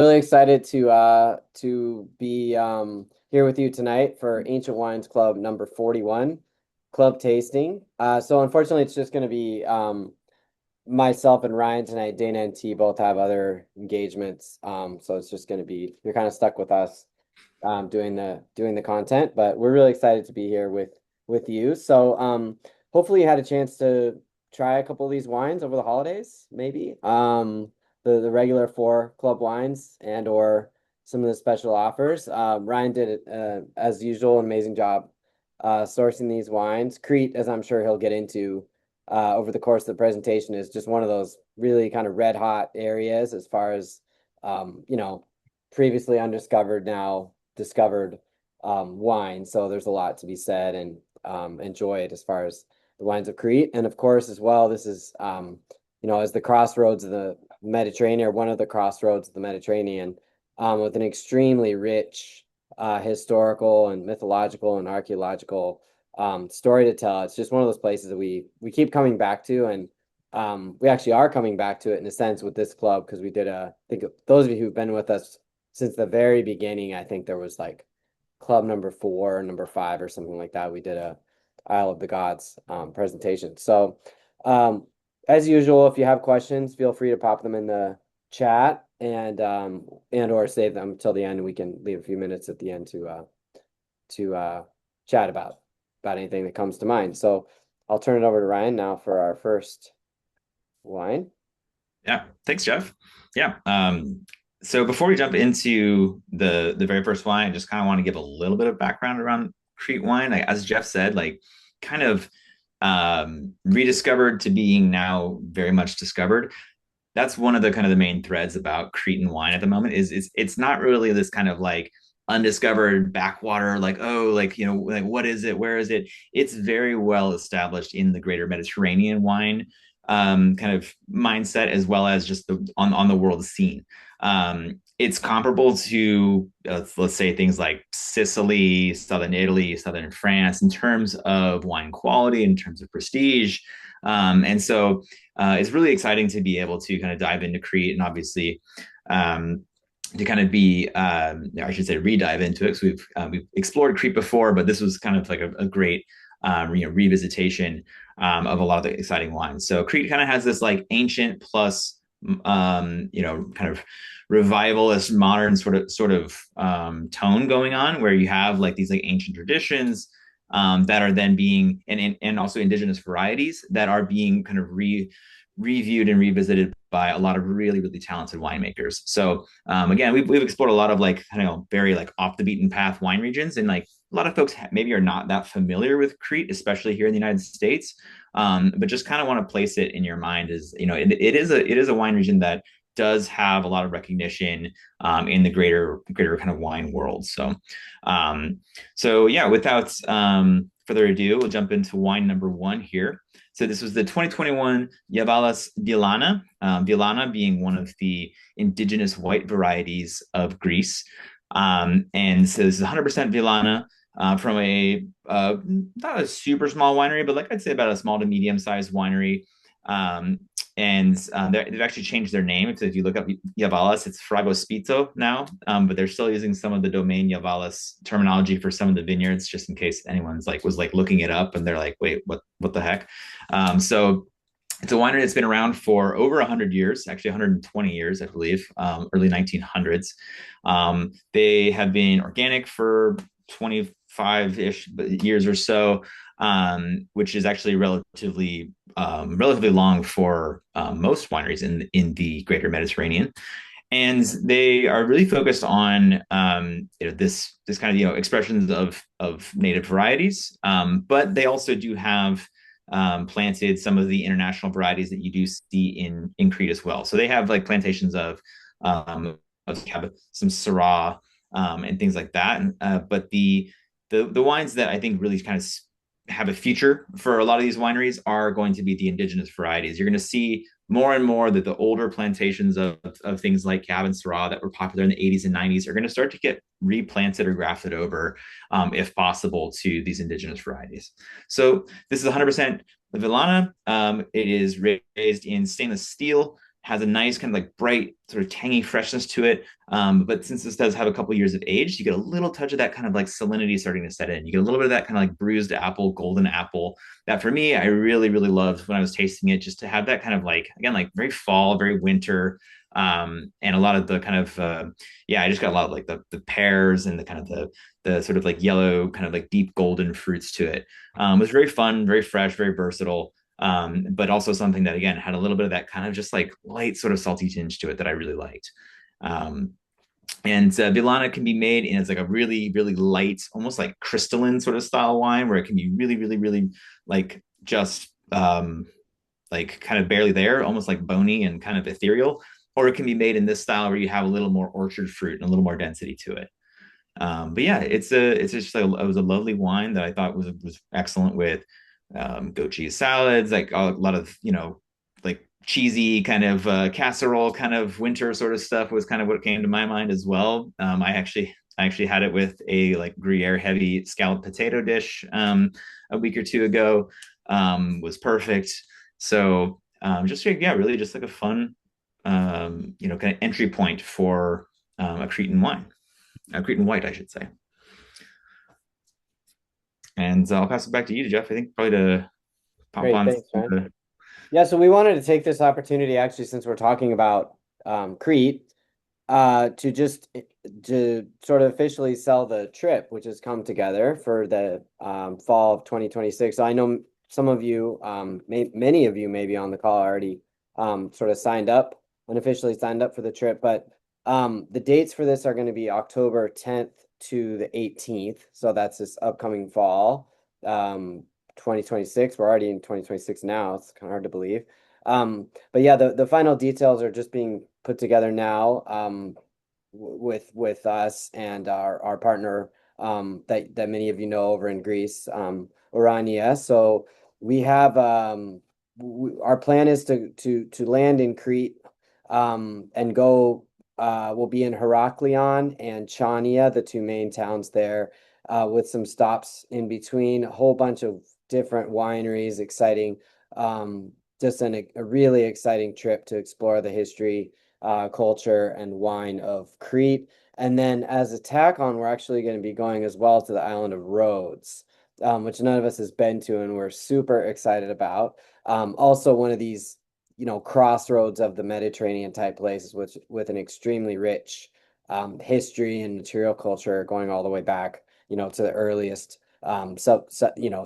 Really excited to be here with you tonight for Ancient Wines Club number 41, club tasting. So unfortunately, it's just going to be myself and Ryan tonight. Dana and T both have other engagements, so it's just going to be you're kind of stuck with us doing the content. But we're really excited to be here with you. So hopefully you had a chance to try a couple of these wines over the holidays, maybe. The regular four club wines and or some of the special offers. Ryan did as usual an amazing job sourcing these wines. Crete, as I'm sure he'll get into over the course of the presentation, is just one of those really kind of red hot areas as far as previously undiscovered, now discovered wine. So there's a lot to be said and enjoyed as far as the wines of Crete. And of course, as well, this is as the crossroads of the Mediterranean, or one of the crossroads of the Mediterranean, with an extremely rich historical and mythological and archaeological story to tell. It's just one of those places that we keep coming back to, and we actually are coming back to it in a sense with this club because we did I think those of you who've been with us since the very beginning, I think there was like club number 4, number 5, or something like that. We did a Isle of the Gods presentation. So as usual, if you have questions, feel free to pop them in the chat and or save them till the end. We can leave a few minutes at the end to chat about anything that comes to mind. So I'll turn it over to Ryan now for our first wine. Yeah, thanks, Jeff. Yeah. So before we jump into the very first wine, I just kind of want to give a little bit of background around Crete wine. As Jeff said, like kind of rediscovered to being now very much discovered. That's one of the kind of the main threads about Cretan wine at the moment is it's not really this kind of like undiscovered backwater, like, oh, like, like what is it, where is it? It's very well established in the greater Mediterranean wine kind of mindset, as well as just on the world scene. It's comparable to let's say things like Sicily, southern Italy, southern France in terms of wine quality, in terms of prestige. And so it's really exciting to be able to kind of dive into Crete, and obviously to kind of be, I should say, re-dive into it. So we've explored Crete before, but this was kind of like a great revisitation of a lot of the exciting wines. So Crete kind of has this like ancient plus kind of revivalist modern sort of tone going on, where you have like these like ancient traditions that are then being and also indigenous varieties that are being kind of reviewed and revisited by a lot of really really talented winemakers. So again, we've explored a lot of like very like off the beaten path wine regions, and like a lot of folks maybe are not that familiar with Crete, especially here in the United States. But just kind of want to place it in your mind as it is a wine region that does have a lot of recognition in the greater kind of wine world. So yeah, without further ado, we'll jump into wine number 1 here. So this was the 2021 Yavalas Vilana, Vilana being one of the indigenous white varieties of Greece. And so this is 100% Vilana from not a super small winery, but like I'd say about a small to medium sized winery. Um, and they've actually changed their name. So if you look up Yavalas, it's Fragospito now, but they're still using some of the domain Yavalas terminology for some of the vineyards, just in case anyone's like was like looking it up and they're like, wait, what the heck? So it's a winery that's been around for over 100 years, actually 120 years, I believe, early 1900s. They have been organic for 25-ish years or so, which is actually relatively long for most wineries in the greater Mediterranean. And they are really focused on this kind of expressions of native varieties, but they also do have planted some of the international varieties that you do see in Crete as well. So they have like plantations of some Syrah and things like that. But the wines that I think really kind of have a future for a lot of these wineries are going to be the indigenous varieties. You're going to see more and more that the older plantations of things like Cab and Syrah that were popular in the 80s and 90s are going to start to get replanted or grafted over, if possible, to these indigenous varieties. So this is 100% Villana. It is raised in stainless steel has a nice kind of like bright sort of tangy freshness to it. But since this does have a couple years of age, you get a little touch of that kind of like salinity starting to set in. You get a little bit of that kind of like bruised apple, golden apple. That for me, I really, really loved when I was tasting it, just to have that kind of like, again, like very fall, very winter. And a lot of the kind of yeah, I just got a lot of like the pears and the kind of the sort of like yellow, kind of like deep golden fruits to it. It was very fun, very fresh, very versatile. But also something that again had a little bit of that kind of just like light sort of salty tinge to it that I really liked. Um, and Vilana can be made in it's like a really, really light, almost like crystalline sort of style wine, where it can be really, really, really like just like kind of barely there, almost like bony and kind of ethereal. Or it can be made in this style where you have a little more orchard fruit and a little more density to it. But yeah, it's just it was a lovely wine that I thought was excellent with goat cheese salads, like a lot of like cheesy kind of casserole kind of winter sort of stuff was kind of what came to my mind as well. I actually had it with a like Gruyere heavy scalloped potato dish a week or two ago. Was perfect. So just yeah, really just like a fun kind of entry point for a Cretan wine. Cretan White, I should say. And I'll pass it back to you, Jeff. I think probably to pop Great, on. thanks, Ryan. Yeah, so we wanted to take this opportunity, actually, since we're talking about Crete, to just to sort of officially sell the trip, which has come together for the fall of 2026. So I know some of you, many of you maybe on the call already sort of signed up, unofficially signed up for the trip, but the dates for this are going to be October 10th to the 18th. So that's this upcoming fall. 2026. We're already in 2026 now. It's kind of hard to believe. But yeah, the final details are just being put together now with us and our partner that many of you know over in Greece, Orania. So we have our plan is to land in Crete and go. We'll be in Heraklion and Chania, the two main towns there, with some stops in between. A whole bunch of different wineries, exciting. Just a really exciting trip to explore the history, culture, and wine of Crete. And then as a tack on, we're actually going to be going as well to the island of Rhodes, which none of us has been to, and we're super excited about. Also, one of these, crossroads of the Mediterranean type places, which with an extremely rich history and material culture going all the way back, to the earliest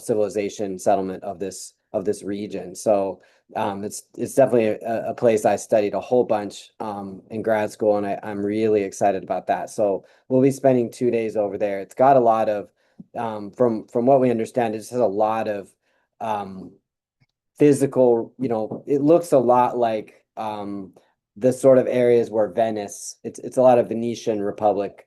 civilization settlement of this region. So it's definitely a place I studied a whole bunch in grad school, and I'm really excited about that. So we'll be spending 2 days over there. It's got a lot of from what we understand, it just has a lot of um, physical, it looks a lot like the sort of areas where Venice, it's a lot of Venetian Republic,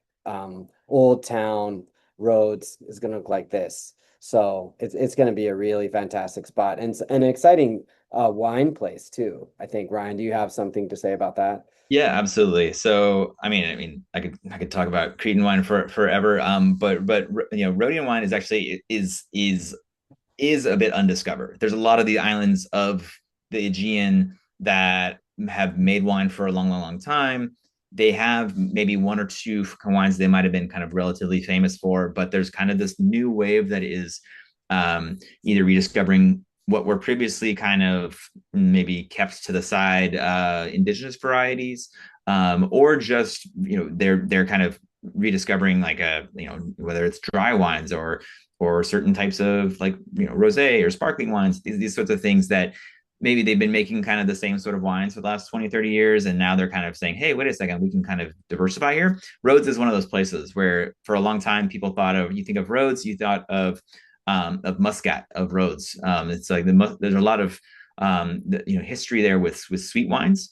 old town roads is going to look like this. So it's going to be a really fantastic spot and an exciting wine place too. I think, Ryan, do you have something to say about that? Yeah, absolutely. So, I mean, I could talk about Cretan wine for forever. But Rhodian wine is actually is a bit undiscovered. There's a lot of the islands of the Aegean that have made wine for a long, long, long time. They have maybe one or two wines they might have been kind of relatively famous for, but there's kind of this new wave that is either rediscovering what were previously kind of maybe kept to the side indigenous varieties, or just they're kind of rediscovering like whether it's dry wines or certain types of like rosé or sparkling wines, these sorts of things that maybe they've been making kind of the same sort of wines for the last 20, 30 years, and now they're kind of saying, hey, wait a second, we can kind of diversify here. Rhodes is one of those places where for a long time people thought of, you think of Rhodes, you thought of Muscat, of Rhodes. It's like there's a lot of history there with sweet wines,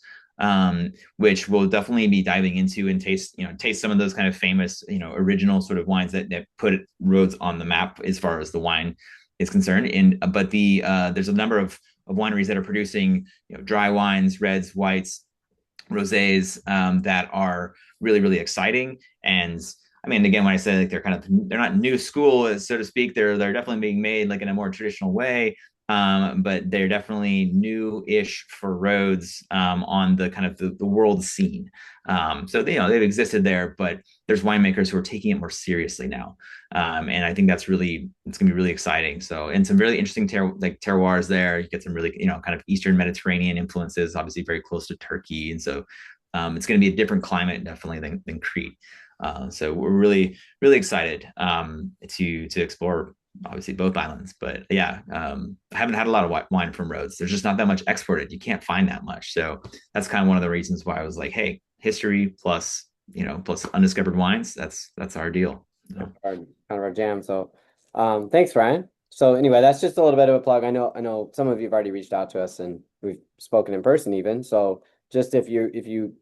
which we'll definitely be diving into and taste some of those kind of famous original sort of wines that put Rhodes on the map as far as the wine is concerned. And but there's a number of wineries that are producing dry wines, reds, whites, rosés, that are really, really exciting. And I mean, again, when I say like they're not new school, so to speak, they're definitely being made like in a more traditional way. but they're definitely new-ish for roads on the kind of the world scene. So they, they've existed there, but there's winemakers who are taking it more seriously now, and I think that's really it's going to be really exciting. So and some really interesting terroirs there. You get some really kind of Eastern Mediterranean influences, obviously very close to Turkey, and so it's going to be a different climate definitely than Crete. So we're really excited to explore obviously both islands. But yeah, I haven't had a lot of wine from Rhodes. There's just not that much exported. You can't find that much. So that's kind of one of the reasons why I was like, hey, history plus plus undiscovered wines. That's our deal. So. Kind of our jam. So, thanks, Ryan. So anyway, that's just a little bit of a plug. I know some of you have already reached out to us and we've spoken in person even. So just if you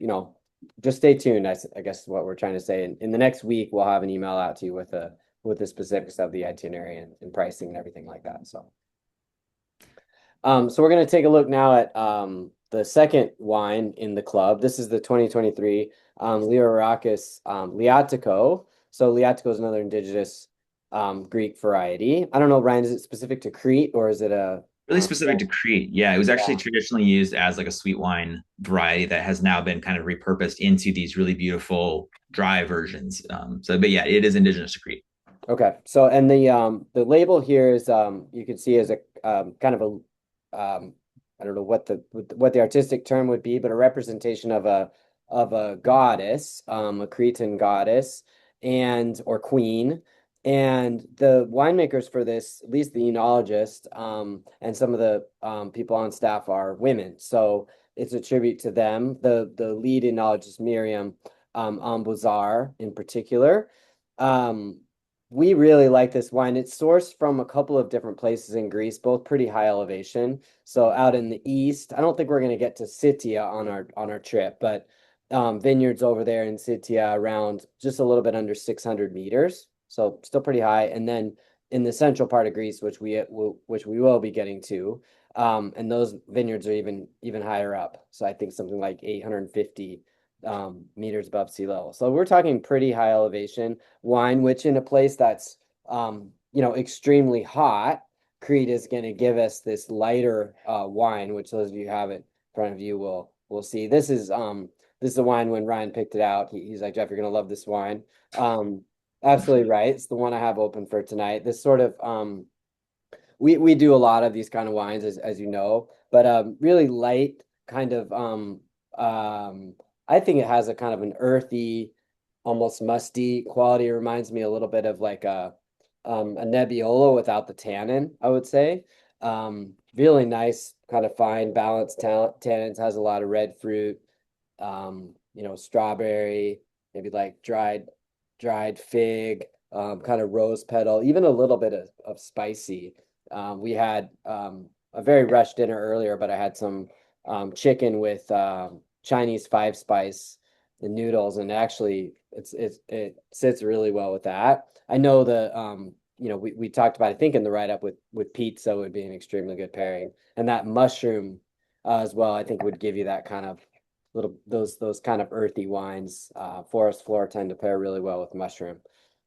just stay tuned. I guess is what we're trying to say. In the next week, we'll have an email out to you with the specifics of the itinerary and pricing and everything like that. So. So we're going to take a look now at the second wine in the club. This is the 2023 Leorakis Liatico. So Liatico is another indigenous Greek variety. I don't know, Ryan, is it specific to Crete or is it a Really specific to Crete. Yeah, it was actually yeah. traditionally used as like a sweet wine variety that has now been kind of repurposed into these really beautiful dry versions. But yeah, it is indigenous to Crete. Okay. So and the label here is you can see as a kind of a I don't know what the artistic term would be, but a representation of a goddess, a Cretan goddess and or queen. And the winemakers for this, at least the enologist, and some of the people on staff are women. So it's a tribute to them. The lead enologist, Miriam Ambuzar in particular. Um, we really like this wine. It's sourced from a couple of different places in Greece, both pretty high elevation. So out in the east, I don't think we're going to get to Sittia on our trip, but vineyards over there in Sittia around just a little bit under 600 meters. So still pretty high. And then in the central part of Greece, which we will be getting to, and those vineyards are even higher up. So I think something like 850 meters above sea level. So we're talking pretty high elevation wine, which in a place that's extremely hot, Crete is going to give us this lighter wine, which those of you who have it in front of you will see. This is a wine when Ryan picked it out. He's like, Jeff, you're going to love this wine. Um, absolutely right. It's the one I have open for tonight. This sort of we do a lot of these kind of wines as you know, but really light kind of um I think it has a kind of an earthy, almost musty quality. It reminds me a little bit of like a Nebbiolo without the tannin, I would say. Really nice, kind of fine, balanced tannins, has a lot of red fruit, strawberry, maybe like dried fig, kind of rose petal, even a little bit of spicy. We had a very rushed dinner earlier, but I had some chicken with Chinese five spice, the noodles, and actually it sits really well with that. I know we talked about I think in the write up with pizza would be an extremely good pairing, and that mushroom as well I think would give you that kind of little those kind of earthy wines. Forest floor tend to pair really well with mushroom,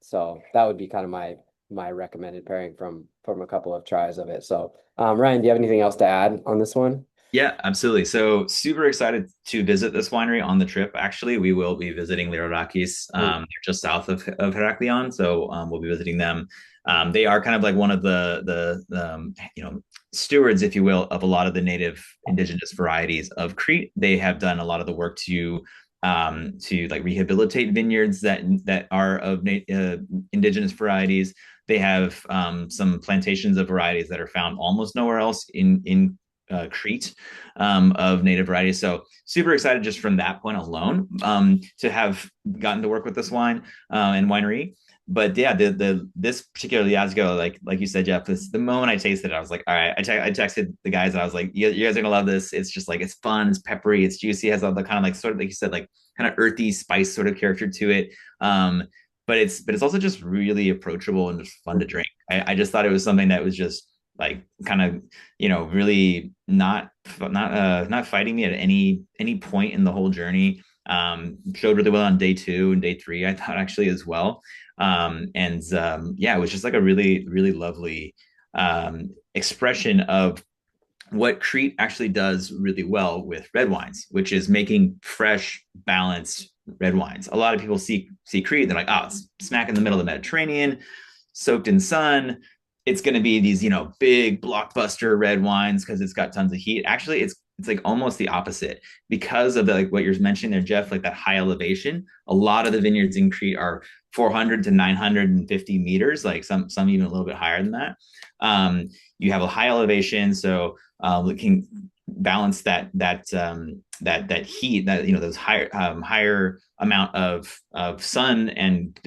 so that would be kind of my recommended pairing from a couple of tries of it. So, Ryan, do you have anything else to add on this one? Yeah, absolutely. So super excited to visit this winery on the trip. Actually, we will be visiting Lirodakis. Mm. They're just south of Heraklion, so we'll be visiting them. They are kind of like one of the stewards, if you will, of a lot of the native indigenous varieties of Crete. They have done a lot of the work to like rehabilitate vineyards that are of indigenous varieties. They have some plantations of varieties that are found almost nowhere else in Crete of native varieties. So super excited just from that point alone to have gotten to work with this wine and winery. But yeah, the this particular Yazgo, like you said, Jeff, the moment I tasted it, I was like, all right. I texted the guys and I was like, you guys are gonna love this. It's just like it's fun, it's peppery, it's juicy, has all the kind of like sort of like you said, like kind of earthy spice sort of character to it. But it's also just really approachable and just fun to drink. I just thought it was something that was just like kind of really not fighting me at any point in the whole journey. Showed really well on day 2 and day 3, I thought actually as well. And yeah, it was just like a really lovely expression of what Crete actually does really well with red wines, which is making fresh, balanced red wines. A lot of people see Crete, and they're like, oh, it's smack in the middle of the Mediterranean, soaked in sun. It's going to be these, big blockbuster red wines because it's got tons of heat. Actually, it's like almost the opposite because of like what you're mentioning there, Jeff, like that high elevation. A lot of the vineyards in Crete are 400 to 950 meters, like some even a little bit higher than that. You have a high elevation, so it can balance that heat, that those higher amount of sun and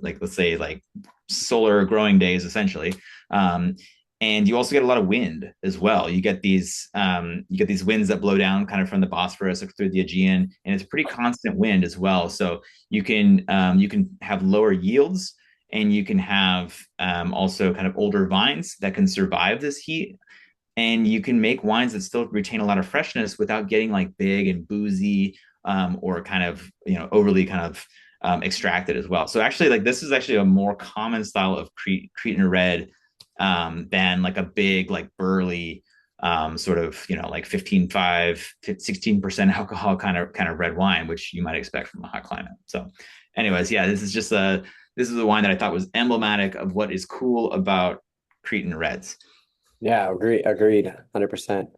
like, let's say, like solar growing days essentially. um, and you also get a lot of wind as well. You get these winds that blow down kind of from the Bosphorus through the Aegean, and it's a pretty constant wind as well. So you can have lower yields, and you can have also kind of older vines that can survive this heat, and you can make wines that still retain a lot of freshness without getting like big and boozy, or kind of overly kind of extracted as well. So actually, like, this is actually a more common style of Cretan red, than like a big, like, burly, sort of, like 15.5 16% alcohol kind of red wine, which you might expect from a hot climate. So anyways, yeah, this is a wine that I thought was emblematic of what is cool about Cretan reds. Yeah, agreed, 100%.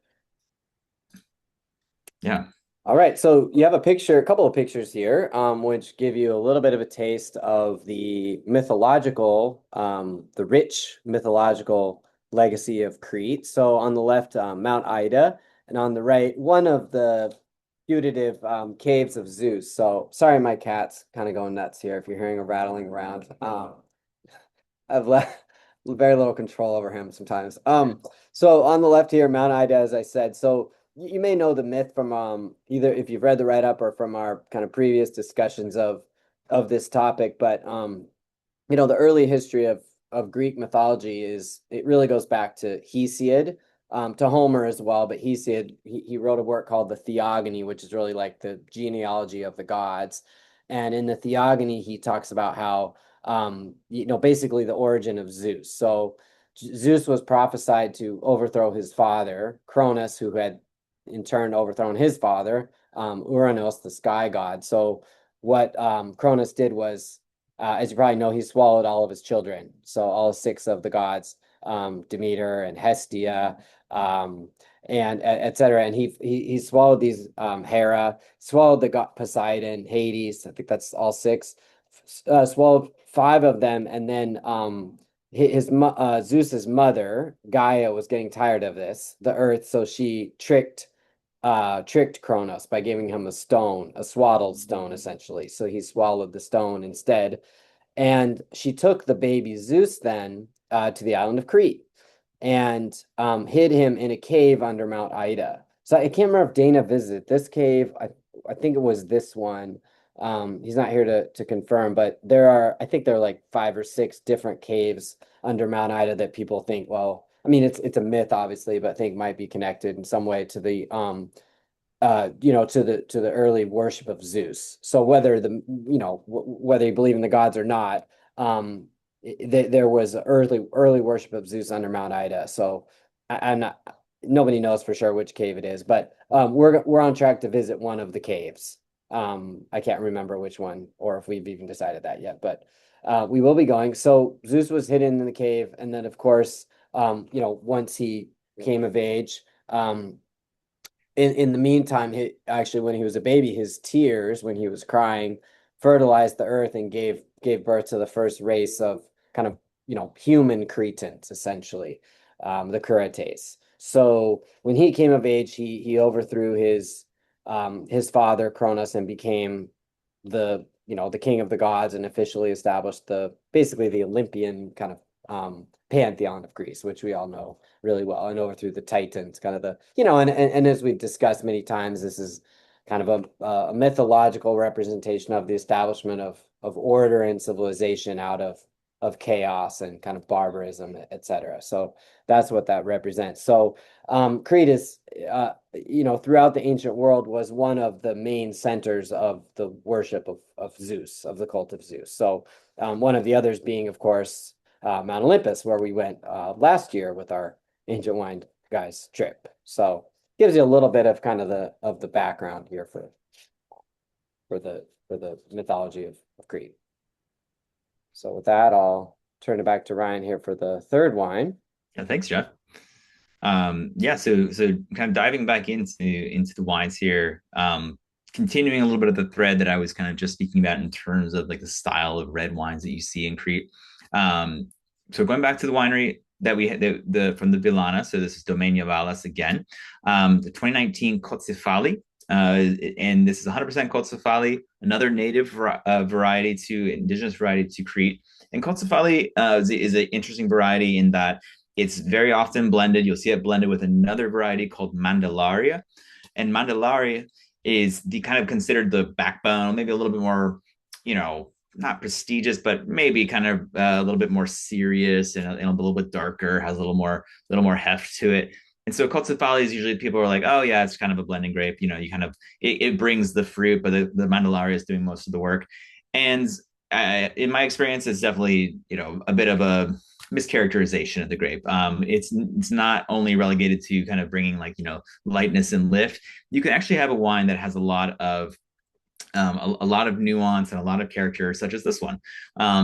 Yeah. All right, so you have a couple of pictures here, which give you a little bit of a taste of the rich mythological legacy of Crete. So on the left, Mount Ida, and on the right, one of the putative caves of Zeus. So sorry, my cat's kind of going nuts here if you're hearing a rattling around. I've left very little control over him sometimes. So on the left here, Mount Ida, as I said. So you may know the myth from either if you've read the write-up or from our kind of previous discussions of this topic, but the early history of Greek mythology is it really goes back to Hesiod, to Homer as well. But Hesiod, he wrote a work called the Theogony, which is really like the genealogy of the gods. And in the Theogony, he talks about how basically the origin of Zeus. So Zeus was prophesied to overthrow his father, Cronus, who had in turn overthrown his father, Uranus, the sky god. So what Cronus did was, as you probably know, he swallowed all of his children. So all six of the gods, Demeter and Hestia, and etc. And he swallowed these, Hera, swallowed the god Poseidon, Hades. I think that's all six. Swallowed five of them, and then Zeus's mother Gaia was getting tired of the Earth, so she tricked Kronos by giving him a stone, a swaddled stone, essentially. So he swallowed the stone instead. And she took the baby Zeus then to the island of Crete and hid him in a cave under Mount Ida. So I can't remember if Dana visited this cave. I think it was this one. He's not here to confirm, but I think there are like five or six different caves under Mount Ida that people think, well, I mean, it's a myth, obviously, but I think might be connected in some way to the to the early worship of Zeus. So whether you believe in the gods or not, there was early worship of Zeus under Mount Ida. So I'm not. Nobody knows for sure which cave it is, but we're on track to visit one of the caves. I can't remember which one, or if we've even decided that yet, but we will be going. So Zeus was hidden in the cave, and then of course, once he came of age, in the meantime, actually, when he was a baby, his tears, when he was crying, fertilized the earth and gave birth to the first race of kind of human Cretans, essentially, the Curetes. So when he came of age, he overthrew his father Cronus and became the king of the gods, and officially established basically the Olympian kind of pantheon of Greece, which we all know really well, and overthrew the Titans, kind of and as we've discussed many times, this is kind of a mythological representation of the establishment of order and civilization out of chaos and kind of barbarism, etc. So that's what that represents. So Crete is, throughout the ancient world, was one of the main centers of the worship of Zeus, of the cult of Zeus. So one of the others being, of course, Mount Olympus, where we went last year with our Ancient Wine Guys trip. So gives you a little bit of kind of the background here for the mythology of Crete. So with that, I'll turn it back to Ryan here for the third wine. Yeah, thanks, Jeff. Yeah, so kind of diving back into the wines here, continuing a little bit of the thread that I was kind of just speaking about in terms of like the style of red wines that you see in Crete. Um, so going back to the winery that we had the from the Villana, so this is Domaine Vallas again, the 2019 Cozzefali. And this is 100% Cozzefali, another native variety to indigenous variety to Crete. And Cozzefali is an interesting variety in that it's very often blended. You'll see it blended with another variety called Mandalaria. And Mandalaria is the kind of considered the backbone, maybe a little bit more, not prestigious, but maybe kind of a little bit more serious and a little bit darker, has a little more heft to it. And so Cozzefali is usually people are like, oh yeah, it's kind of a blending grape. You kind of it brings the fruit, but the Mandalaria is doing most of the work. And in my experience, it's definitely a bit of a mischaracterization of the grape. It's not only relegated to kind of bringing like lightness and lift. You can actually have a wine that has a lot of a lot of nuance and a lot of character, such as this one.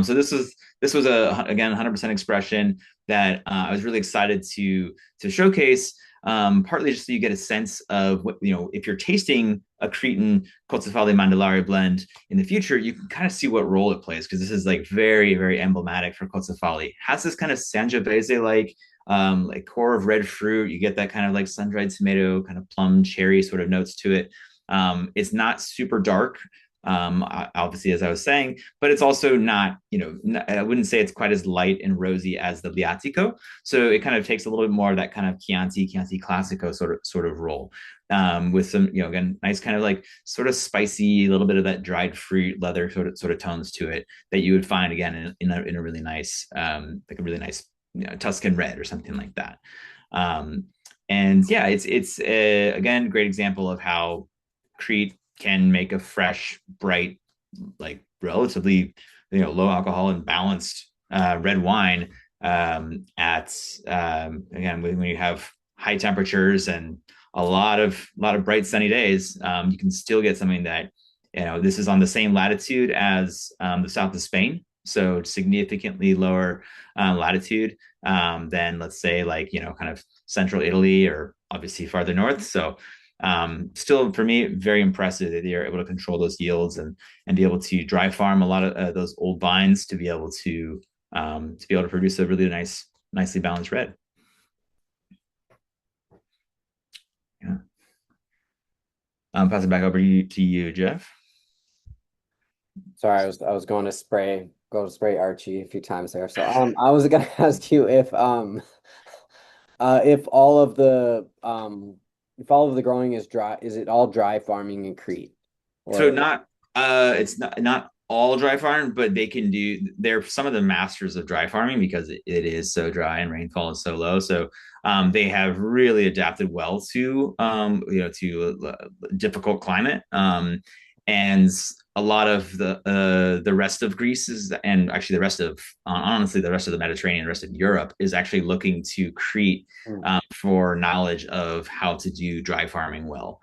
So this was a again 100% expression that I was really excited to showcase. Partly just so you get a sense of what if you're tasting a Cretan Cozzefali Mandalari blend in the future, you can kind of see what role it plays because this is like very very emblematic for Cozzefali. Has this kind of Sangiovese like core of red fruit. You get that kind of like sun-dried tomato, kind of plum cherry sort of notes to it. It's not super dark, obviously, as I was saying, but it's also not, I wouldn't say it's quite as light and rosy as the Liatico. So it kind of takes a little bit more of that kind of Chianti Classico sort of role. With some, again, nice kind of like sort of spicy, a little bit of that dried fruit, leather sort of tones to it that you would find again in a really nice, like a really nice, Tuscan red or something like that. Um, and yeah, it's again great example of how Crete can make a fresh, bright, like relatively low alcohol and balanced red wine at again when you have high temperatures and a lot of bright sunny days, you can still get something that this is on the same latitude as the south of Spain, so significantly lower latitude than let's say like kind of central Italy or obviously farther north. So still for me very impressive that they're able to control those yields and be able to dry farm a lot of those old vines to be able to produce a really nicely balanced red. Yeah. Pass it back over to you, Jeff. Sorry, I was going to spray Archie a few times there. So I was gonna ask you if all of the growing is dry, is it all dry farming in Crete? So Or not it's not all dry farm, but they're some of the masters of dry farming because it is so dry and rainfall is so low. So they have really adapted well to difficult climate. And a lot of the rest of Greece is, and actually the rest of honestly the rest of the Mediterranean, the rest of Europe is actually looking to Crete Hmm. for knowledge of how to do dry farming well.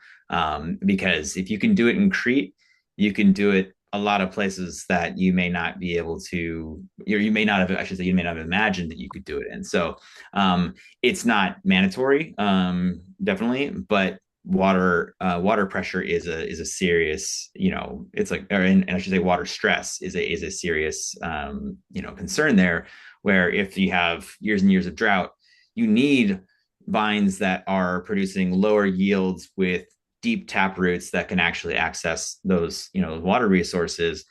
Because if you can do it in Crete, you can do it a lot of places that you may not be able to, or you may not have, I should say, you may not have imagined that you could do it in. So it's not mandatory, definitely, but water pressure is a serious, it's like, and I should say water stress is a serious concern there, where if you have years and years of drought, you need vines that are producing lower yields with deep tap roots that can actually access those water resources.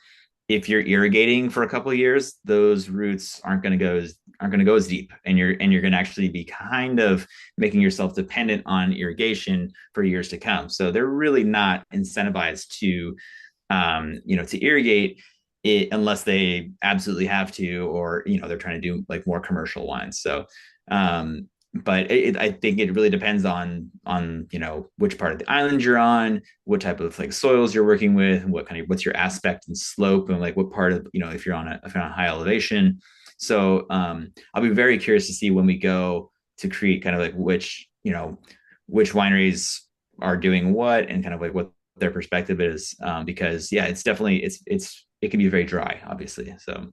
If you're irrigating for a couple of years, those roots aren't going to go as deep, and you're going to actually be kind of making yourself dependent on irrigation for years to come. So they're really not incentivized to irrigate it unless they absolutely have to, or they're trying to do like more commercial wines. So um, but I think it really depends on which part of the island you're on, what type of like soils you're working with, and what's your aspect and slope, and like what part of if you're on a high elevation. So I'll be very curious to see when we go to Crete, kind of like which wineries are doing what and kind of like what their perspective is. Because yeah, it's definitely it can be very dry, obviously. So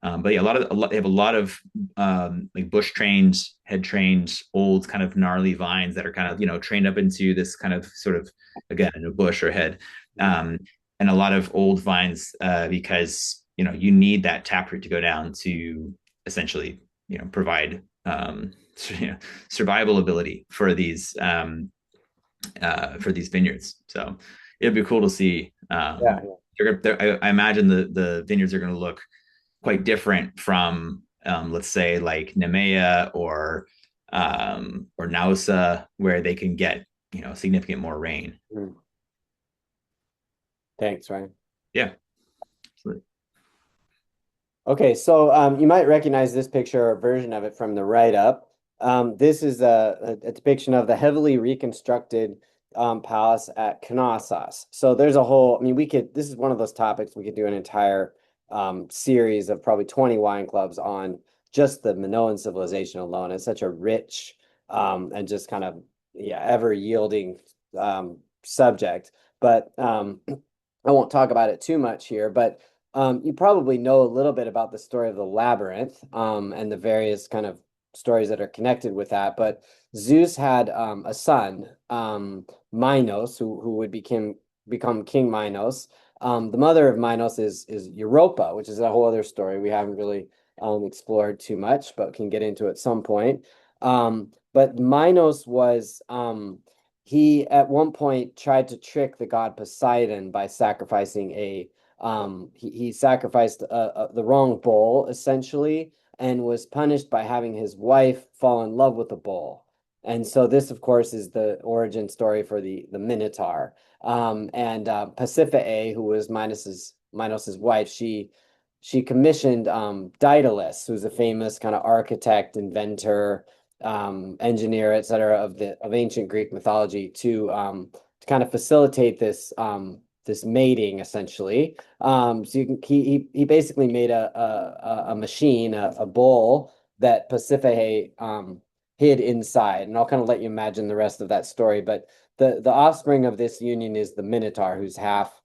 but yeah, they have a lot of like bush trained, head trained, old kind of gnarly vines that are kind of trained up into this kind of sort of again in a bush or head, um, and a lot of old vines because you need that taproot to go down to essentially provide survival ability for these vineyards. So it'd be cool to see. Yeah, I imagine the vineyards are going to look quite different from let's say like Nemea or Nausa, where they can get significant more rain. yeah. Thanks, Ryan. Yeah, absolutely. Okay, so you might recognize this picture or version of it from the write-up. This is a depiction of the heavily reconstructed palace at Knossos. So there's a whole, I mean, this is one of those topics we could do an entire series of probably 20 wine clubs on just the Minoan civilization alone. It's such a rich and just kind of, yeah, ever yielding subject. But I won't talk about it too much here, but you probably know a little bit about the story of the labyrinth and the various kind of stories that are connected with that. But Zeus had a son, Minos, who would become King Minos. The mother of Minos is Europa, which is a whole other story we haven't really explored too much, but can get into at some point. But Minos was he at one point tried to trick the god Poseidon by sacrificing he sacrificed the wrong bull essentially and was punished by having his wife fall in love with the bull. And so this, of course, is the origin story for the Minotaur. And Pasiphae, who was Minos's wife, she commissioned Daedalus, who's a famous kind of architect, inventor, engineer, etc., of ancient Greek mythology, to kind of facilitate this mating essentially. So he basically made a machine, a bowl that Pasiphae hid inside, and I'll kind of let you imagine the rest of that story. But the offspring of this union is the Minotaur, who's half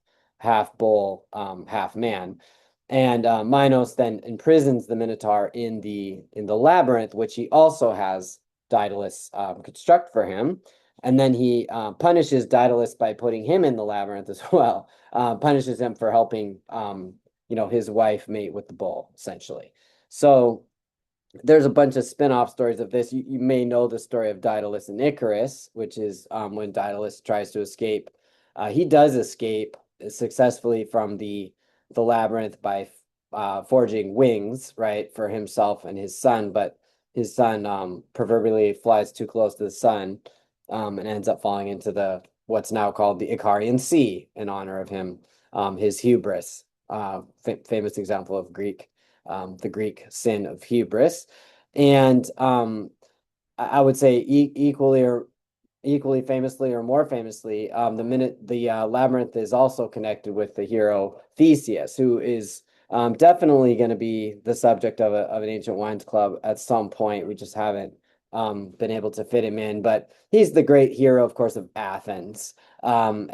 bull, half man. And Minos then imprisons the Minotaur in the labyrinth, which he also has Daedalus construct for him. And then he punishes Daedalus by putting him in the labyrinth as well. Punishes him for helping, his wife mate with the bull, essentially. So there's a bunch of spin-off stories of this. You may know the story of Daedalus and Icarus, which is when Daedalus tries to escape. He does escape successfully from the labyrinth by forging wings, right, for himself and his son, but his son proverbially flies too close to the sun and ends up falling into the what's now called the Icarian Sea in honor of him, his hubris, famous example of the Greek sin of hubris. And I would say equally famously or more famously, the labyrinth is also connected with the hero Theseus, who is definitely going to be the subject of an Ancient Wines Club at some point. We just haven't been able to fit him in, but he's the great hero, of course, of Athens. And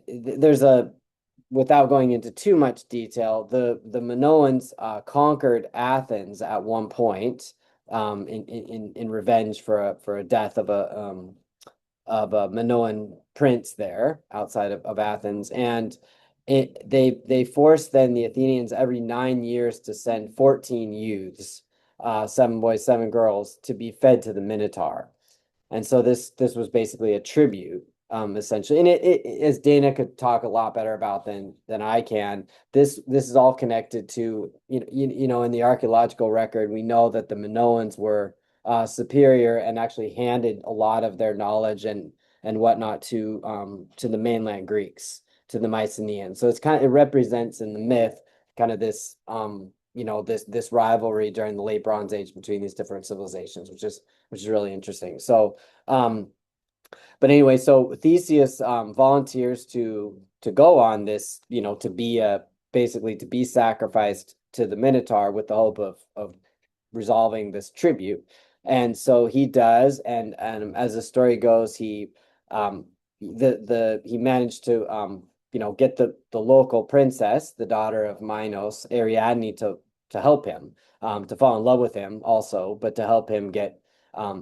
there's without going into too much detail, the Minoans conquered Athens at one point in revenge for a death of a Minoan prince there outside of Athens, and they forced then the Athenians every 9 years to send 14 youths, 7 boys, 7 girls, to be fed to the Minotaur. And so this was basically a tribute, essentially. And as Dana could talk a lot better about than I can, this is all connected to in the archaeological record, we know that the Minoans were superior and actually handed a lot of their knowledge and whatnot to the mainland Greeks, to the Mycenaeans. So it represents in the myth kind of this this rivalry during the late Bronze Age between these different civilizations, which is really interesting. So, but anyway, so Theseus volunteers to go on this, to be basically to be sacrificed to the Minotaur with the hope of resolving this tribute. And so he does, and as the story goes, he managed to get the local princess, the daughter of Minos, Ariadne, to help him, to fall in love with him also, but to help him get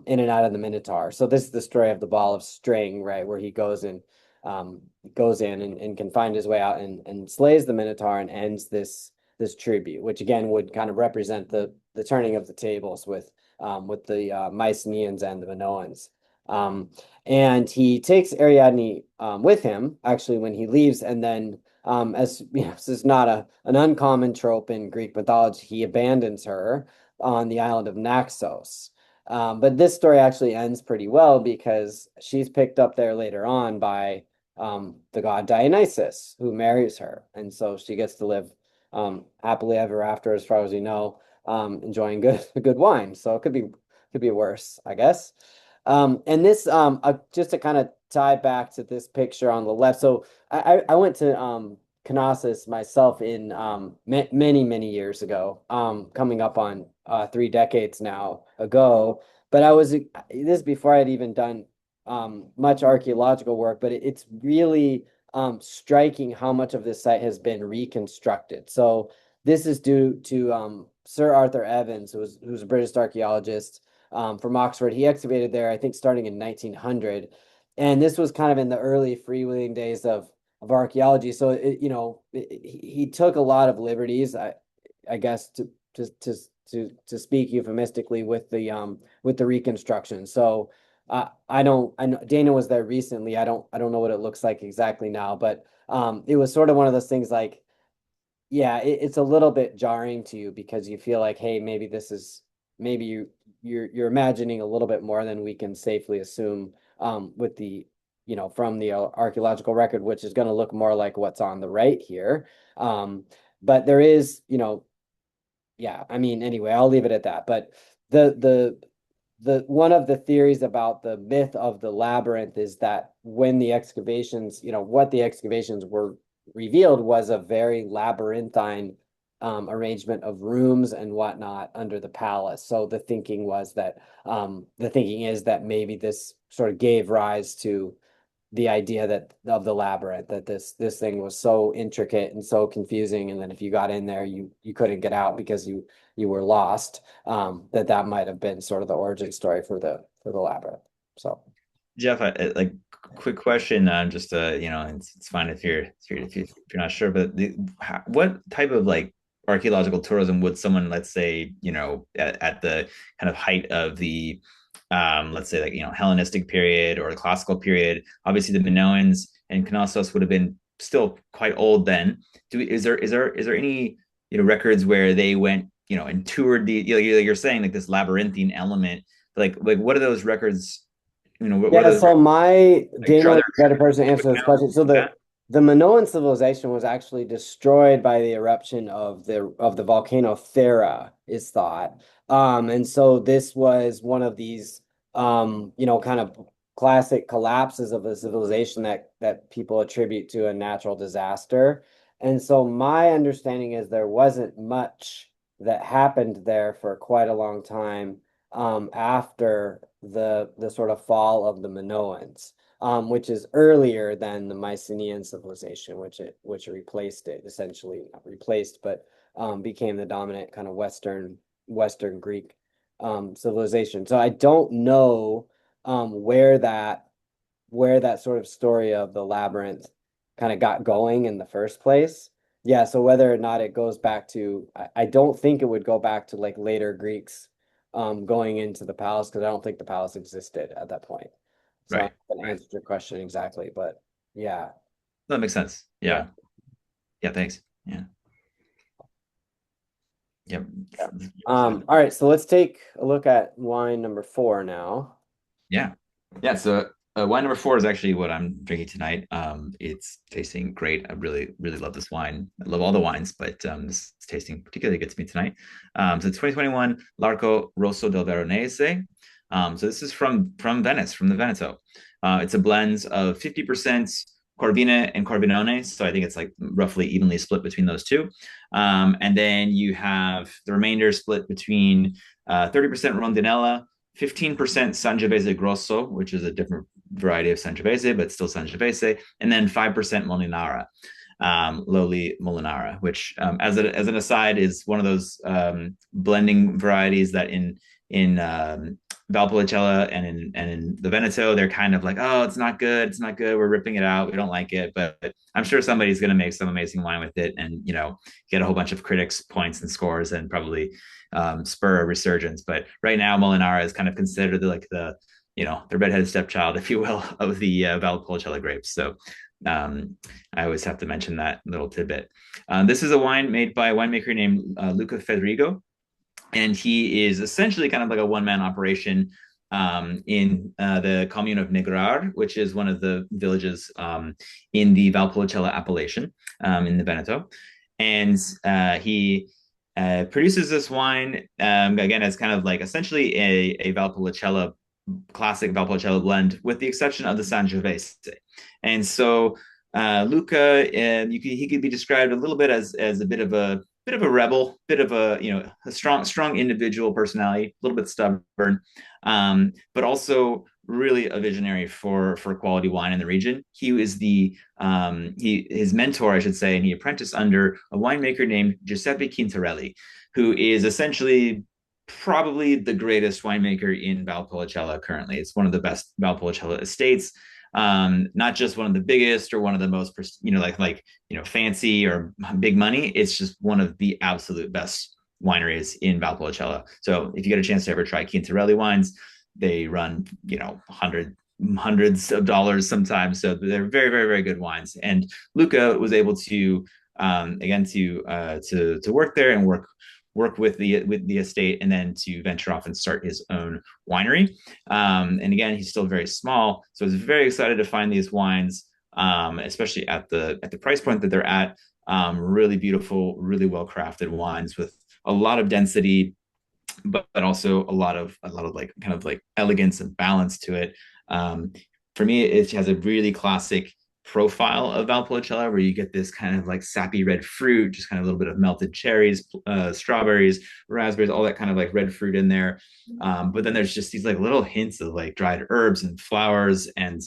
in and out of the Minotaur. So this is the story of the ball of string, right, where he goes in and can find his way out and slays the Minotaur and ends this tribute, which again would kind of represent the turning of the tables with the Mycenaeans and the Minoans. Um, and he takes Ariadne with him actually when he leaves, and then as you know, this is not an uncommon trope in Greek mythology, he abandons her on the island of Naxos. But this story actually ends pretty well because she's picked up there later on by the god Dionysus, who marries her, and so she gets to live happily ever after, as far as we know, enjoying good wine. So it could be worse, I guess. And this just to kind of tie back to this picture on the left. So I went to Knossos myself in many years ago, coming up on 3 decades now ago. But I was this before I'd even done much archaeological work, but it's really striking how much of this site has been reconstructed. So this is due to Sir Arthur Evans, who's a British archaeologist from Oxford. He excavated there, I think, starting in 1900, and this was kind of in the early freewheeling days of archaeology. So he took a lot of liberties, I guess, to speak euphemistically with the reconstruction. So I don't I know Dana was there recently. I don't know what it looks like exactly now, but it was sort of one of those things like, yeah, it's a little bit jarring to you because you feel like, hey, maybe this is maybe you're imagining a little bit more than we can safely assume with the from the archaeological record, which is going to look more like what's on the right here. But there is, yeah, I mean, anyway, I'll leave it at that. But the the one of the theories about the myth of the labyrinth is that when the excavations, what the excavations were revealed was a very labyrinthine arrangement of rooms and whatnot under the palace. So the thinking is that maybe this sort of gave rise to the idea that of the labyrinth, that this thing was so intricate and so confusing, and then if you got in there, you couldn't get out because you were lost. That might have been sort of the origin story for the labyrinth. So Jeff, like quick question. Just it's fine if you're not sure, but what type of like archaeological tourism would someone, let's say, at the kind of height of the, let's say, like Hellenistic period or the classical period? Obviously, the Minoans and Knossos would have been still quite old then. Is there any records where they went and toured the, you're saying, like this labyrinthine element, like what are those records? What are yeah, those so my like? Dana Are would there be a better person to answer this accounts question. So like that? the Minoan civilization was actually destroyed by the eruption of the volcano Thera, is thought. And so this was one of these kind of classic collapses of a civilization that people attribute to a natural disaster. And so my understanding is there wasn't much that happened there for quite a long time after the sort of fall of the Minoans, which is earlier than the Mycenaean civilization, which replaced it, essentially not replaced, but became the dominant kind of Western Greek civilization. So I don't know where that sort of story of the labyrinth kind of got going in the first place. Yeah, so whether or not it goes back to, I don't think it would go back to like later Greeks going into the palace, because I don't think the palace existed at that point. So I Right. haven't Right. answered your question exactly, but yeah, That makes sense. yeah, Yeah. Yeah. Thanks. Yeah. Yeah. yeah. All right, so let's take a look at wine number 4 now. Yeah. Yeah. So wine number four is actually what I'm drinking tonight. It's tasting great. I really, really love this wine. I love all the wines, but this is tasting particularly good to me tonight. So 2021 Larco Rosso del Veronese. So this is from Venice, from the Veneto. It's a blend of 50% Corvina and Corvinone. So I think it's like roughly evenly split between those two. And then you have the remainder split between 30% Rondinella, 15% Sangiovese Grosso, which is a different variety of Sangiovese, but still Sangiovese, and then 5% Molinara, lowly Molinara, which, as an aside, is one of those blending varieties that in Valpolicella and in the Veneto, they're kind of like, oh, it's not good. We're ripping it out. We don't like it, but I'm sure somebody's going to make some amazing wine with it, and get a whole bunch of critics points and scores, and probably spur a resurgence. But right now, Molinara is kind of considered like the redheaded stepchild, if you will, of the Valpolicella grapes. So I always have to mention that little tidbit. This is a wine made by a winemaker named Luca Federigo, and he is essentially kind of like a one-man operation in the commune of Negrar, which is one of the villages in the Valpolicella appellation in the Veneto. And he produces this wine, again, as kind of like essentially a Valpolicella, classic Valpolicella blend, with the exception of the Sangiovese. And so Luca, he could be described a little bit as a bit of a rebel, bit of a a strong individual personality, a little bit stubborn, but also really a visionary for quality wine in the region. He was his mentor, I should say, and he apprenticed under a winemaker named Giuseppe Quintarelli, who is essentially probably the greatest winemaker in Valpolicella currently. It's one of the best Valpolicella estates. Not just one of the biggest or one of the most fancy or big money. It's just one of the absolute best wineries in Valpolicella. So if you get a chance to ever try Quintarelli wines, they run hundreds of dollars sometimes. So they're very, very, very good wines. And Luca was able to again to work there and work with the estate, and then to venture off and start his own winery. And again, he's still very small, so I was very excited to find these wines, especially at the price point that they're at. Really beautiful, really well crafted wines with a lot of density, but also a lot of like kind of like elegance and balance to it. For me, it has a really classic profile of Valpolicella, where you get this kind of like sappy red fruit, just kind of a little bit of melted cherries, strawberries, raspberries, all that kind of like red fruit in there. But then there's just these like little hints of like dried herbs and flowers, and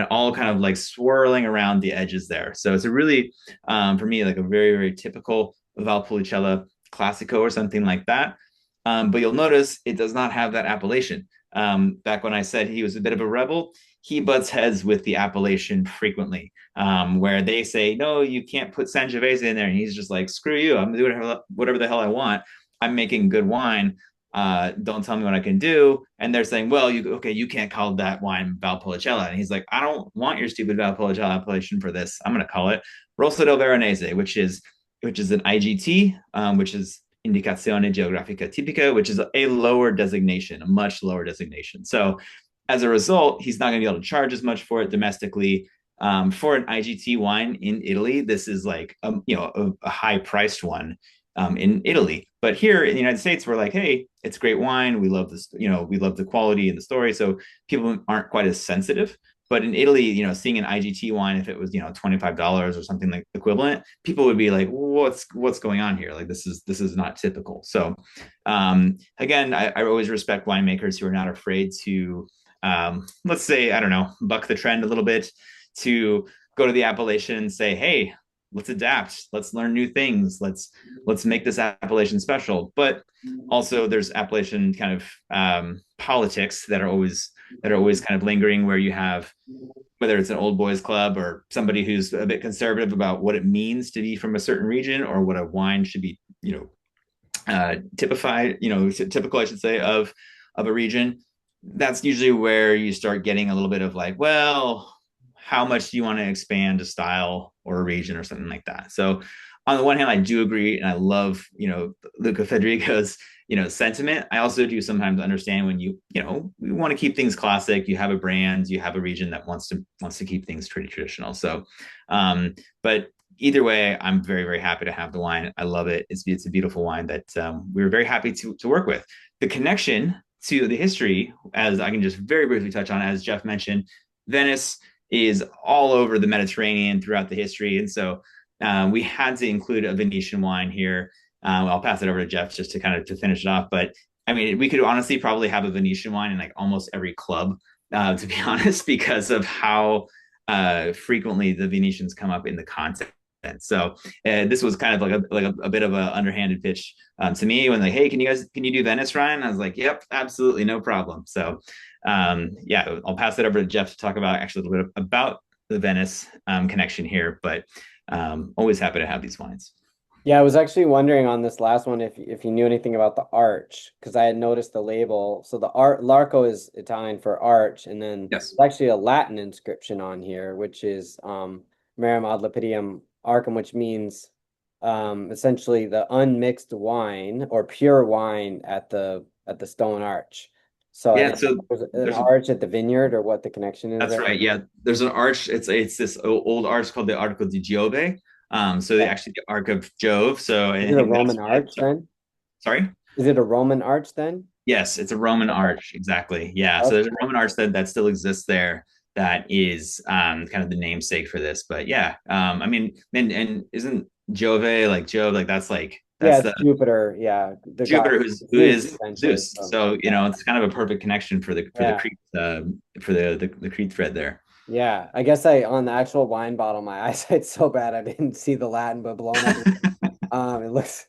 all kind of like swirling around the edges there. So it's a really, for me, like a very, very typical Valpolicella Classico or something like that. But you'll notice it does not have that appellation. Back when I said he was a bit of a rebel, he butts heads with the appellation frequently, where they say, no, you can't put Sangiovese in there. And he's just like, screw you. I'm doing whatever the hell I want. I'm making good wine. Don't tell me what I can do. And they're saying, well, you can't call that wine Valpolicella. And he's like, I don't want your stupid Valpolicella appellation for this. I'm going to call it Rosso del Veronese, which is an IGT, which is Indicazione Geografica Tipica, which is a lower designation, a much lower designation. So as a result, he's not going to be able to charge as much for it domestically. For an IGT wine in Italy, this is like a high priced one in Italy. But here in the United States, we're like, hey, it's great wine. We love this, we love the quality and the story. So people aren't quite as sensitive. But in Italy, seeing an IGT wine, if it was, $25 or something like equivalent, people would be like, what's going on here? Like, this is not typical. So again, I always respect winemakers who are not afraid to, let's say, I don't know, buck the trend a little bit, to go to the appellation and say, hey, let's adapt, let's learn new things, let's make this appellation special. But also there's appellation kind of politics that are always kind of lingering, where you have, whether it's an old boys club or somebody who's a bit conservative about what it means to be from a certain region, or what a wine should be, typified, typical, I should say, of a region. That's usually where you start getting a little bit of like, well, how much do you want to expand a style or a region or something like that? So on the one hand, I do agree, and I love, Luca Federico's, sentiment. I also do sometimes understand when you want to keep things classic. You have a brand, you have a region that wants to keep things pretty traditional. So, but either way, I'm very, very happy to have the wine. I love it. It's a beautiful wine that we were very happy to work with. The connection to the history, as I can just very briefly touch on, as Jeff mentioned, Venice is all over the Mediterranean throughout the history. And so we had to include a Venetian wine here. I'll pass it over to Jeff just to kind of to finish it off. But I mean, we could honestly probably have a Venetian wine in like almost every club, to be honest, because of how frequently the Venetians come up in the content. So this was kind of like a bit of a underhanded pitch to me when like, hey, can you do Venice, Ryan? I was like, yep, absolutely, no problem. So yeah, I'll pass it over to Jeff to talk about actually a little bit about the Venice connection here, but always happy to have these wines. Yeah, I was actually wondering on this last one if you knew anything about the arch, because I had noticed the label. So the art Larco is Italian for arch, and then Yes. there's actually a Latin inscription on here, which is Marum ad Lapidem Arcum, which means essentially the unmixed wine or pure wine at the stone arch. So I Yeah, think so there's an there's arch at the vineyard, or what the connection is that's there. right. Yeah, there's an arch. It's this old arch called the Arco di Giove. So Yeah. actually the Arc of Jove. So Is I it a think that's Roman why. arch then? Sorry. Is it a Roman arch then? Yes, it's a Roman arch. Exactly. Yeah. So That's there's a Roman arch that still exists there. That is kind of the namesake for this. But yeah, I mean, and isn't Jove like Jove? Like Yeah, that's it's the Jupiter. Yeah, the god Jupiter who Zeus is essentially. Zeus. So So yeah, it's kind of a perfect connection for the yeah, Crete the Crete thread there. yeah. I guess I on the actual wine bottle, my eyesight's so bad I didn't see the Latin, but blown up. It looks.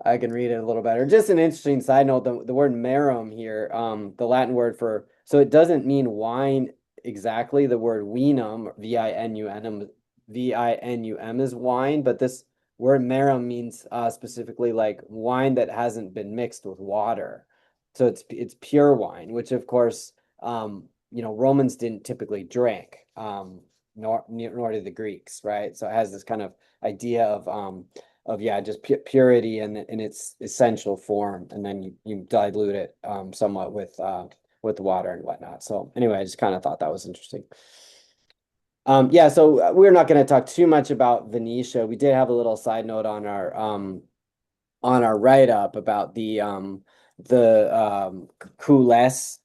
I can read it a little better. Just an interesting side note: the word marum here, the Latin word for so it doesn't mean wine exactly. The word vinum, vinum is wine, but this word marum means specifically like wine that hasn't been mixed with water. So it's pure wine, which of course Romans didn't typically drink, nor did the Greeks, right? So it has this kind of idea of yeah, just purity in its essential form, and then you dilute it somewhat with water and whatnot. So anyway, I just kind of thought that was interesting. Yeah, so we're not going to talk too much about Venetia. We did have a little side note on our write-up about the Kules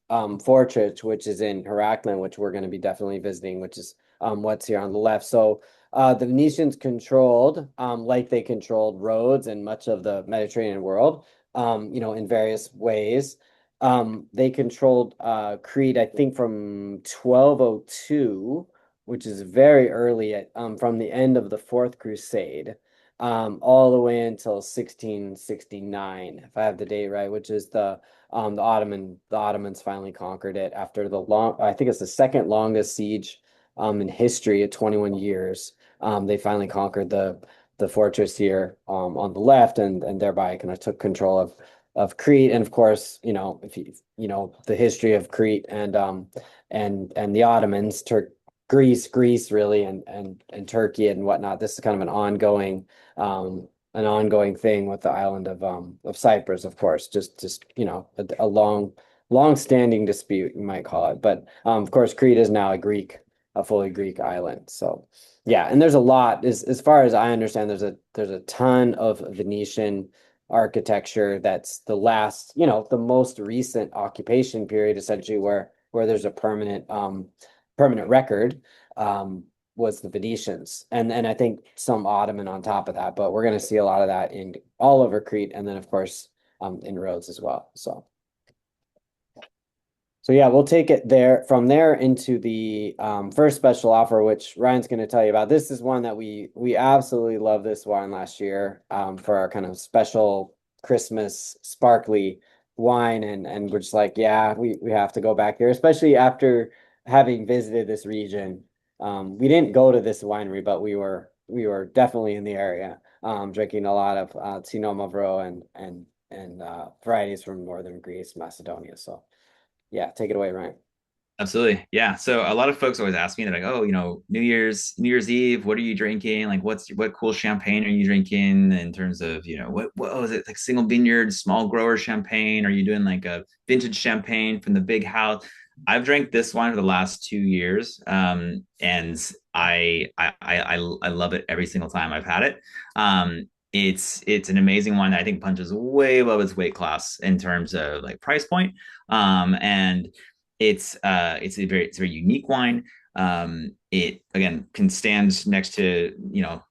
fortress, which is in Heraklion, which we're going to be definitely visiting, which is what's here on the left. So the Venetians controlled, like they controlled Rhodes and much of the Mediterranean world, in various ways. They controlled Crete, I think, from 1202, which is very early from the end of the Fourth Crusade all the way until 1669, if I have the date right, which is the Ottomans finally conquered it after I think it's the second longest siege in history at 21 years. They finally conquered the fortress here on the left and thereby kind of took control of Crete. And of course, if you know the history of Crete and the Ottomans, Greece really and Turkey and whatnot. This is kind of an ongoing thing with the island of Cyprus, of course, just a long standing dispute, you might call it. But of course, Crete is now a fully Greek island. So yeah, and there's a lot as far as I understand, there's a ton of Venetian architecture that's the most recent occupation period, essentially where there's a permanent record. Was the Venetians, and I think some Ottoman on top of that. But we're going to see a lot of that in all over Crete, and then of course in Rhodes as well. So yeah, we'll take it there from there into the first special offer, which Ryan's going to tell you about. This is one that we absolutely love this wine last year for our kind of special Christmas sparkly wine, and we're just like, yeah, we have to go back here, especially after having visited this region. We didn't go to this winery, but we were definitely in the area, drinking a lot of Tsinomavro and varieties from northern Greece, Macedonia. So. Yeah, take it away, Ryan. Absolutely. Yeah. So a lot of folks always ask me, they're like, oh, New Year's Eve, what are you drinking? Like what cool champagne are you drinking in terms of, what was it like single vineyard, small grower champagne? Are you doing like a vintage champagne from the big house? I've drank this wine for the last 2 years. And I love it every single time I've had it. It's an amazing wine that I think punches way above its weight class in terms of like price point. And it's a very unique wine. It again can stand next to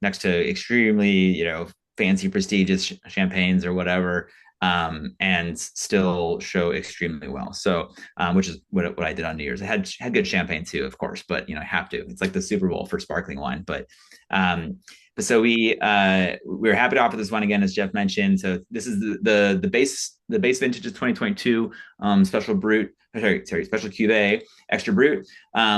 next to extremely fancy prestigious champagnes or whatever, and still show extremely well. So, which is what I did on New Year's. I had good champagne too, of course, but I have to. It's like the Super Bowl for sparkling wine. Um, but so we were happy to offer this one again, as Jeff mentioned. So this is the base vintage is 2022, special brut. Sorry, special cuvee, extra brut.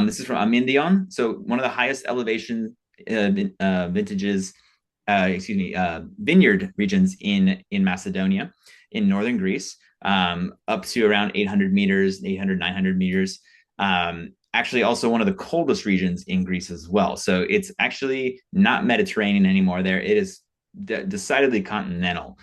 This is from Amindion, so one of the highest elevation vintages, vineyard regions in Macedonia, in northern Greece, up to around 800 meters, 800, 900 meters. Actually, also one of the coldest regions in Greece as well. So it's actually not Mediterranean anymore. There, it is decidedly continental.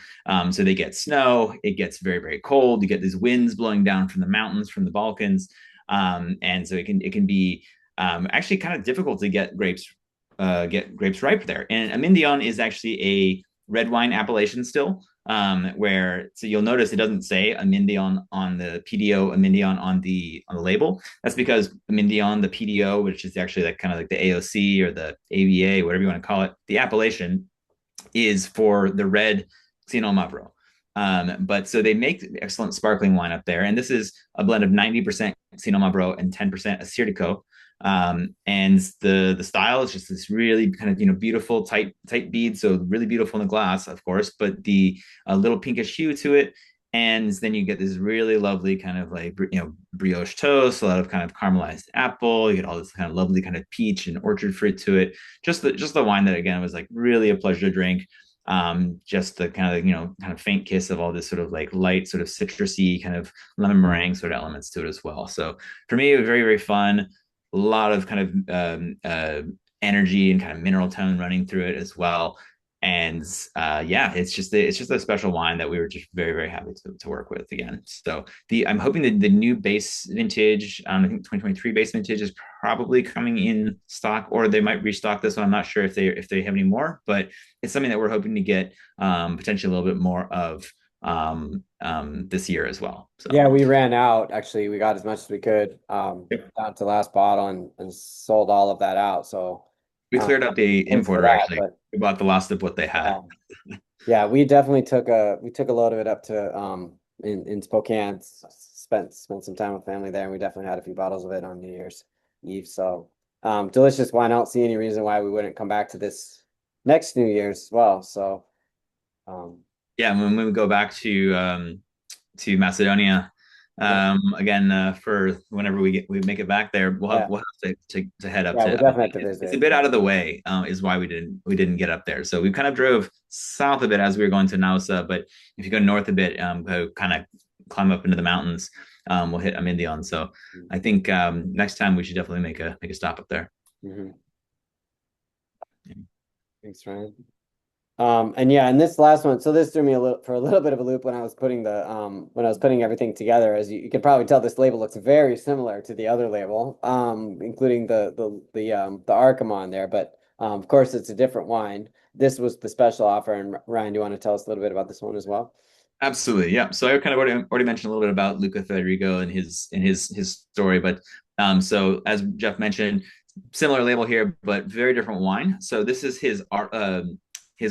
So they get snow. It gets very, very cold. You get these winds blowing down from the mountains, from the Balkans, and so it can be actually kind of difficult to get grapes ripe there. And Amindion is actually a red wine appellation still, where so you'll notice it doesn't say Amindion on the PDO, Amindion on the label. That's because Amindion, the PDO, which is actually like kind of like the AOC or the AVA, whatever you want to call it, the appellation is for the red Pinot Noir. But so they make excellent sparkling wine up there, and this is a blend of 90% Pinot Noir and 10% Assyrtiko. And the style is just this really kind of beautiful tight bead, so really beautiful in the glass, of course, but the little pinkish hue to it. And then you get this really lovely kind of like brioche toast, a lot of kind of caramelized apple. You get all this kind of lovely kind of peach and orchard fruit to it. Just the wine that again was like really a pleasure to drink. Just the kind of kind of faint kiss of all this sort of like light sort of citrusy kind of lemon meringue sort of elements to it as well. So for me, it was very, very fun. A lot of kind of energy and kind of mineral tone running through it as well. And yeah, it's just a special wine that we were just very, very happy to work with again. So I'm hoping that the new base vintage, I think 2023 base vintage is probably coming in stock, or they might restock this one. I'm not sure if they have any more, but it's something that we're hoping to get potentially a little bit more of this year as well. So Yeah, we ran out. Actually, we got as much as we could yep. down to last bottle and sold all of that out. So We cleared out the thanks for importer that. actually. But We bought the last of what they had. yeah, yeah, we definitely took a load of it up to in Spokane. Spent some time with family there, and we definitely had a few bottles of it on New Year's Eve. So delicious wine. I don't see any reason why we wouldn't come back to this next New Year's as well. So um, Yeah, when we go back to Macedonia yeah, again for whenever we make it back there, yeah, we'll have to head up yeah, to. we'll definitely have to It's a visit. bit out of the way, is why we didn't get up there. So we kind of drove south a bit as we were going to Nausa, but if you go north a bit, go kind of climb up into the mountains, we'll hit Amindion. So I think next time we should definitely make a stop up there. Mm-hmm. Thanks, Ryan. And yeah, and this last one, so this threw me a little bit of a loop when I was putting everything together. As you can probably tell, this label looks very similar to the other label, including the Arkham there. But of course, it's a different wine. This was the special offer. And Ryan, do you want to tell us a little bit about this one as well? Absolutely, yeah. So I kind of already mentioned a little bit about Luca Federico and his story, but so as Jeff mentioned, similar label here, but very different wine. So this is his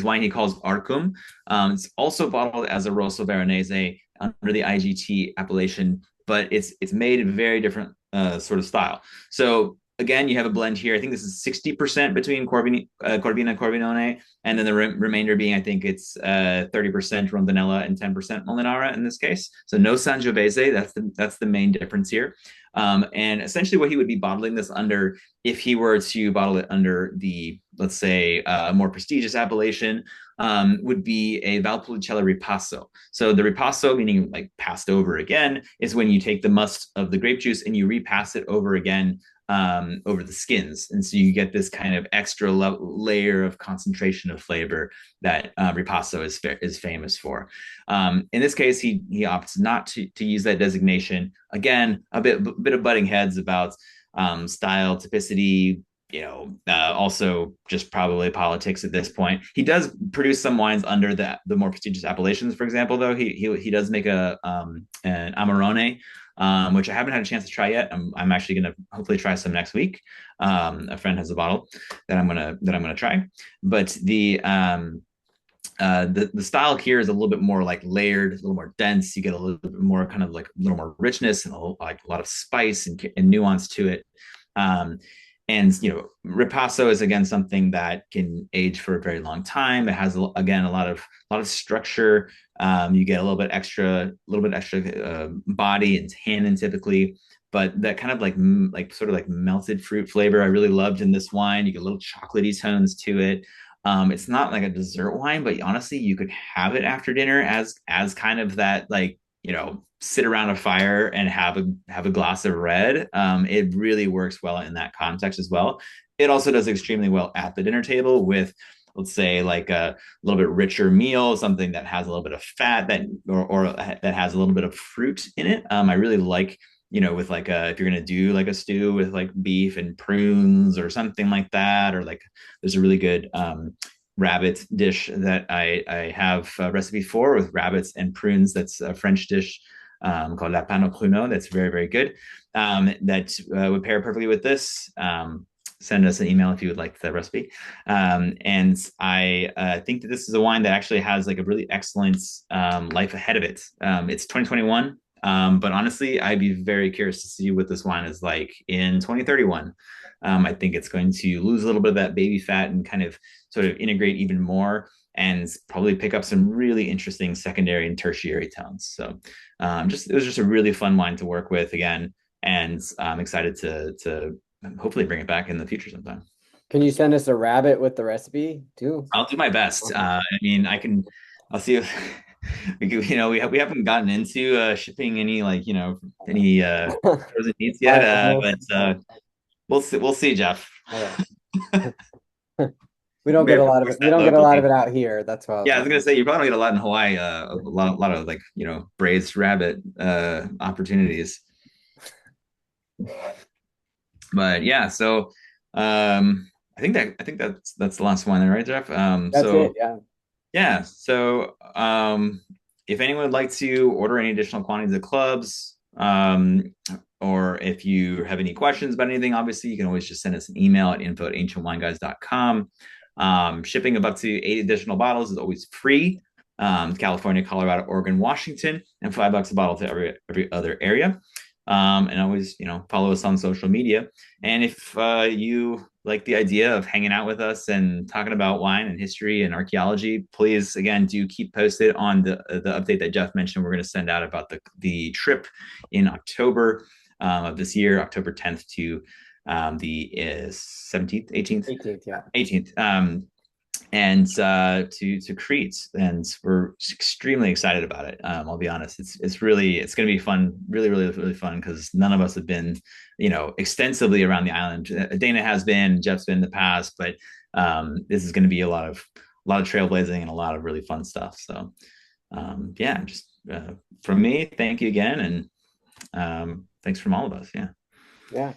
wine he calls Arcum. It's also bottled as a Rosso Veronese under the IGT appellation, but it's made in very different sort of style. So again, you have a blend here. I think this is 60% between Corvina and Corvinone, and then the remainder being, I think it's 30% Rondinella and 10% Molinara in this case. So no Sangiovese. That's the main difference here. And essentially, what he would be bottling this under, if he were to bottle it under the, let's say, more prestigious appellation, would be a Valpolicella Ripasso. So the Ripasso, meaning like passed over again, is when you take the must of the grape juice and you repass it over again over the skins. And so you get this kind of extra layer of concentration of flavor that Ripasso is famous for. In this case, he opts not to use that designation. Again, a bit of butting heads about style, typicity, also just probably politics at this point. He does produce some wines under the more prestigious appellations. For example, though, he does make an Amarone which I haven't had a chance to try yet. I'm actually going to hopefully try some next week. A friend has a bottle that I'm gonna try, but the style here is a little bit more like layered, a little more dense. You get a little bit more kind of like a little more richness and like a lot of spice and nuance to it. Um, and ripasso is again something that can age for a very long time. It has again a lot of structure. You get a little bit extra body and tannin typically, but that kind of like sort of like melted fruit flavor I really loved in this wine. You get little chocolatey tones to it. It's not like a dessert wine, but honestly, you could have it after dinner as kind of that like sit around a fire and have a glass of red. It really works well in that context as well. It also does extremely well at the dinner table with, let's say, like a little bit richer meal, something that has a little bit of fat or that has a little bit of fruit in it. I really like with like if you're gonna do like a stew with like beef and prunes or something like that, or like there's a really good rabbit dish that I have a recipe for with rabbits and prunes. That's a French dish called la panne au pruneau. That's very, very good. That would pair perfectly with this. Send us an email if you would like the recipe. And I think that this is a wine that actually has like a really excellent life ahead of it. It's 2021. But honestly, I'd be very curious to see what this wine is like in 2031. I think it's going to lose a little bit of that baby fat and kind of sort of integrate even more and probably pick up some really interesting secondary and tertiary tones. So it was just a really fun wine to work with again, and I'm excited to hopefully bring it back in the future sometime. Can you send us a rabbit with the recipe too? I'll do my best. Okay. I mean, I can. I'll see if we haven't gotten into shipping any like any frozen meats yet, Wild but goodness. we'll see, Jeff. All right. We don't We get have a to lot of force it. We that don't get a lot of locally. it out here. That's why I was Yeah, I was gonna wondering. say you probably don't get a lot in Hawaii. A lot of like braised rabbit opportunities. But yeah, so I think that's the last one there, right, Jeff? That's it. So Yeah. yeah, so if anyone would like to order any additional quantities of clubs, or if you have any questions about anything, obviously you can always just send us an email at info@ancientwineguys.com. Shipping of up to 8 additional bottles is always free. California, Colorado, Oregon, Washington, and $5 a bottle to every other area. And always, follow us on social media. And if you like the idea of hanging out with us and talking about wine and history and archaeology, please again do keep posted on the update that Jeff mentioned. We're going to send out about the trip in October of this year, October 10th to the 17th, 18th, 18th. Yeah. 18th. And to Crete, and we're extremely excited about it. I'll be honest; it's going to be fun, really, really, really fun because none of us have been, extensively around the island. Dana has been, Jeff's been in the past, but this is going to be a lot of trailblazing and a lot of really fun stuff. So yeah, just from me, thank you again, and thanks from all of us. Yeah. Yeah.